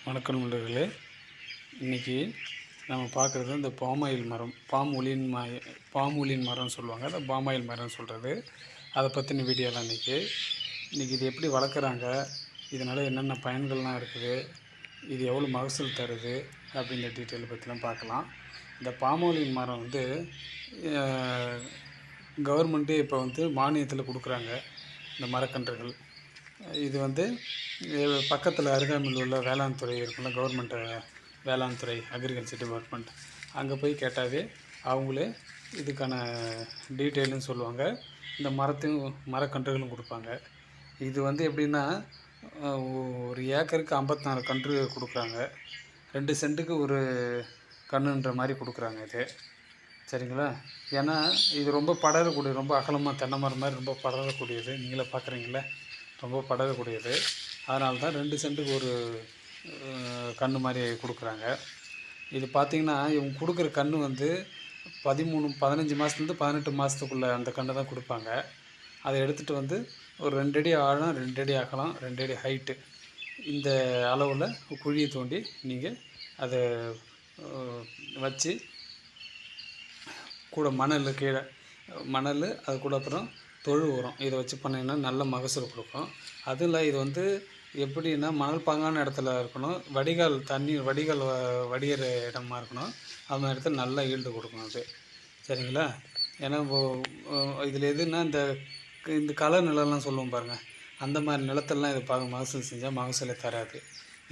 வணக்கம் நண்பர்களே. இன்றைக்கி நம்ம பார்க்குறது இந்த பாமாயில் மரம், பாமொலின் மரம்னு சொல்லுவாங்க. அந்த பாமாயில் மரம்னு சொல்கிறது, அதை பற்றின வீடியோ தான் இன்றைக்கி இது எப்படி வளர்க்குறாங்க, இதனால் என்னென்ன பயன்கள்லாம் இருக்குது, இது எவ்வளோ மகசூல் தருது அப்படிங்கிற டீட்டெயில் பற்றிலாம் பார்க்கலாம். இந்த பாமொலின் மரம் கவர்மெண்ட்டே இப்போ மானியத்தில் கொடுக்குறாங்க இந்த மரக்கன்றுகள். இது பக்கத்தில் அருகாமையில் உள்ள வேளாண் துறை இருக்குல்ல, கவர்மெண்ட்டு வேளாண் துறை, அக்ரிகல்ச்சர் டிபார்ட்மெண்ட், அங்கே போய் கேட்டாவே அவங்களே இதுக்கான டீட்டெயிலும் சொல்லுவாங்க. இந்த மரக்கன்றுகளும் கொடுப்பாங்க. இது எப்படின்னா, ஒரு ஏக்கருக்கு 54 கன்று கொடுக்குறாங்க. 2 சென்ட்டுக்கு ஒரு கன்றுன்ற மாதிரி கொடுக்குறாங்க இது. சரிங்களா? ஏன்னா இது ரொம்ப படரக்கூடிய, ரொம்ப அகலமாக தென்னை மரம் மாதிரி ரொம்ப படரக்கூடியது. நீங்களே பார்க்குறீங்களே, ரொம்ப படரக்கூடியது. அதனால தான் 2 சென்ட்டுக்கு ஒரு கன்று மாதிரி கொடுக்குறாங்க. இது பார்த்திங்கன்னா, இவங்க கொடுக்குற கன்று 15 மாதத்துலேருந்து 18 மாதத்துக்குள்ளே அந்த கன்று தான் கொடுப்பாங்க. அதை எடுத்துகிட்டு ஒரு 2 அடி ஆழம், 2 அடி அகலம், 2 அடி ஹைட்டு, இந்த அளவில் குழியை தோண்டி நீங்கள் அதை வச்சு, கூட கீழே மணல், அது கூட அப்புறம் தொழு உரம், இதை வச்சு பண்ணிங்கன்னா நல்ல மகசூல் கொடுக்கும். அதில் இது எப்படின்னா, மணல் பாங்கான இடத்துல இருக்கணும், வடிகால் வடிகிற இடமா இருக்கணும். அந்த மாதிரி இடத்துல நல்லா ஈல்டு கொடுக்கணும் அது. சரிங்களா? ஏன்னா இதில் எதுன்னா, இந்த கலர் நிலம்லாம் சொல்லுவோம் பாருங்கள், அந்த மாதிரி நிலத்தெல்லாம் இது மகசூல் செஞ்சால் மகசூலை தராது.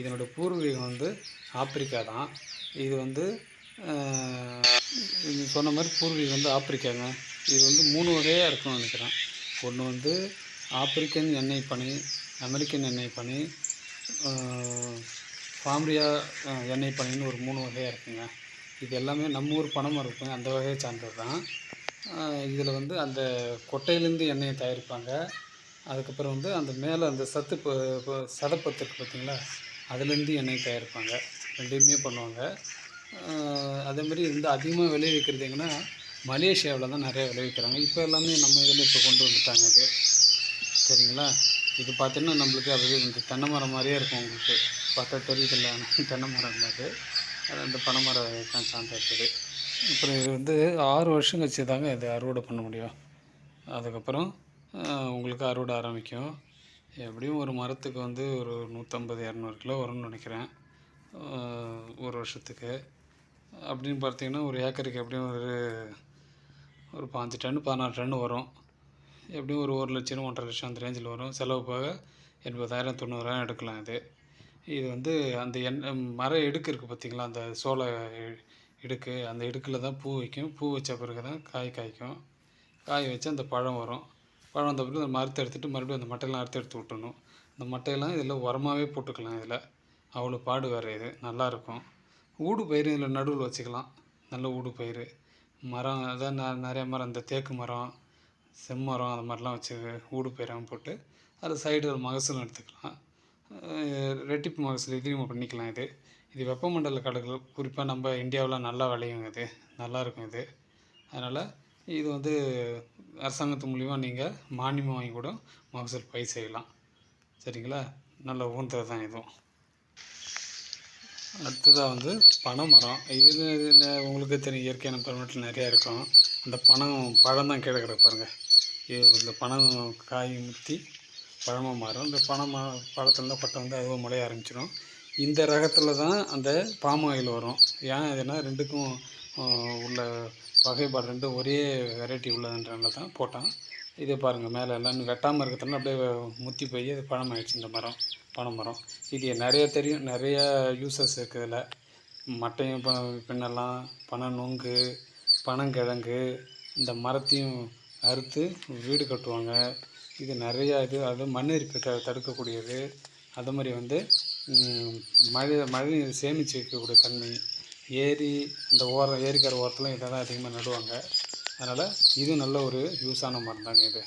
இதனுடைய பூர்வீகம் ஆப்பிரிக்கா தான். இது சொன்ன மாதிரி பூர்வீகம் ஆப்பிரிக்காங்க. இது 3 வகையாக இருக்குன்னு நினைக்கிறேன். ஒன்று ஆப்பிரிக்கன் எண்ணெய் பனை, அமெரிக்கன் எண்ணெய் பனை, பாம்ரியா எண்ணெய் பனைன்னு ஒரு 3 வகையாக இருக்குங்க. இது எல்லாமே நம்ம ஊர் பனைமரம் இருக்குங்க, அந்த வகையை சார்ந்தது தான். இதில் அந்த கொட்டையிலேருந்து எண்ணெயை தயாரிப்பாங்க. அதுக்கப்புறம் அந்த மேலே அந்த சதப்பத்து இருக்குது பார்த்திங்களா, அதுலேருந்து எண்ணெய் தயாரிப்பாங்க. 2மே பண்ணுவாங்க. அதேமாதிரி அதிகமாக விளைவிக்கிறது எங்கன்னா, மலேசியாவில் தான் நிறையா விளைவிக்கிறாங்க. இப்போ எல்லாமே நம்ம இதில் இப்போ கொண்டு வந்துட்டாங்க இது. சரிங்களா? இது பார்த்தீங்கன்னா நம்மளுக்கு அது தென்னை மரம் மாதிரியே இருக்கும். உங்களுக்கு பார்த்தா தெரியுதில்ல, தென்னை மரம் இல்லாது அது அந்த பனைமரம் தான் சார்ந்து இருக்குது. அப்புறம் இது 6 வருஷம் கழிச்சு தாங்க இது அறுவடை பண்ண முடியும். அதுக்கப்புறம் உங்களுக்கு அறுவடை ஆரம்பிக்கும். எப்படியும் ஒரு மரத்துக்கு ஒரு 150-200 கிலோ வரும்னு நினைக்கிறேன், ஒரு வருஷத்துக்கு. அப்படின்னு பார்த்தீங்கன்னா, ஒரு ஏக்கருக்கு எப்படியும் ஒரு 5 டன் 16 டன் வரும். எப்படியும் ஒரு 1 லட்சம் 1.5 லட்சம் அந்த ரேஞ்சில் வரும். செலவு போக 80,000-90,000 எடுக்கலாம். இது அந்த மர இடுக்கு இருக்குது பார்த்திங்களா, அந்த சோள இடுக்கு, அந்த இடுக்கில் தான் பூ வைக்கும். பூ வச்ச பிறகு தான் காய் காய்க்கும். காய் வச்சு அந்த பழம் வரும். பழம் வந்த பிறகு அந்த மரத்தை எடுத்துகிட்டு மறுபடியும் அந்த மட்டையெல்லாம் எடுத்து விட்டுணும். அந்த மட்டையெல்லாம் இதில் உரமாகவே போட்டுக்கலாம். இதில் அவ்வளோ பாடு வேறு. இது நல்லாயிருக்கும். ஊடு பயிர் இதில் நடுவில் வச்சுக்கலாம். நல்ல ஊடு பயிர் மரம், அதான் நிறையா மரம், இந்த தேக்கு மரம், செம்மரம், அந்த மாதிரிலாம் வச்சு ஊடு பயிராக போட்டு அதில் சைடு ஒரு மகசூல் எடுத்துக்கலாம். ரெட்டிப்பு மகசூல் இதையும் பண்ணிக்கலாம். இது வெப்பமண்டல காடுகள், குறிப்பாக நம்ம இந்தியாவில் நல்லா விளையுங்க. இது நல்லாயிருக்கும். அதனால் இது அரசாங்கத்து மூலிமா நீங்கள் மானியம் வாங்கி கூட மகசூல் பயிர் செய்யலாம். சரிங்களா? நல்ல உகந்தது தான் இதுவும். அடுத்ததாக பனை மரம். இது உங்களுக்கு தெரியும், இயற்கையான பருவத்தில் நிறையா இருக்கும். அந்த பழம் தான் கீழே கிடக்கு பாருங்கள். இந்த பனம் காய் முற்றி பழமாக மாறும். இந்த பழத்துலேருந்து பட்டை அதுவும் முளைய ஆரம்பிச்சிடும். இந்த ரகத்தில் தான் அந்த பாம் ஆயில் வரும். ஏன் இதுனா, 2க்கும் உள்ள வகைப்பாடு 2 ஒரே வெரைட்டி உள்ளதுன்றனால தான் போட்டான். இதே பாருங்கள், மேலே எல்லாம் வெட்டாமல் இருக்கிறதுனால அப்படியே முற்றி போய் அது பழமாயிடுச்சு. இந்த பனை மரம் இது நிறைய தெரியும், நிறைய யூசஸ் இருக்குது இதில். மட்டையும் பின்னலாம், பனை நொங்கு, பனங்கிழங்கு, இந்த மரத்தையும் அறுத்து வீடு கட்டுவாங்க. இது நிறையா அது மண்ணெரிப்பை தடுக்கக்கூடியது. அது மாதிரி மழை நீர் சேமித்து வைக்கக்கூடிய தன்மை. அந்த ஏரிக்கரை ஓரத்தில் இதை தான் அதிகமாக நடுவாங்க. அதனால் இது நல்ல ஒரு யூஸான மரம் தாங்க இது.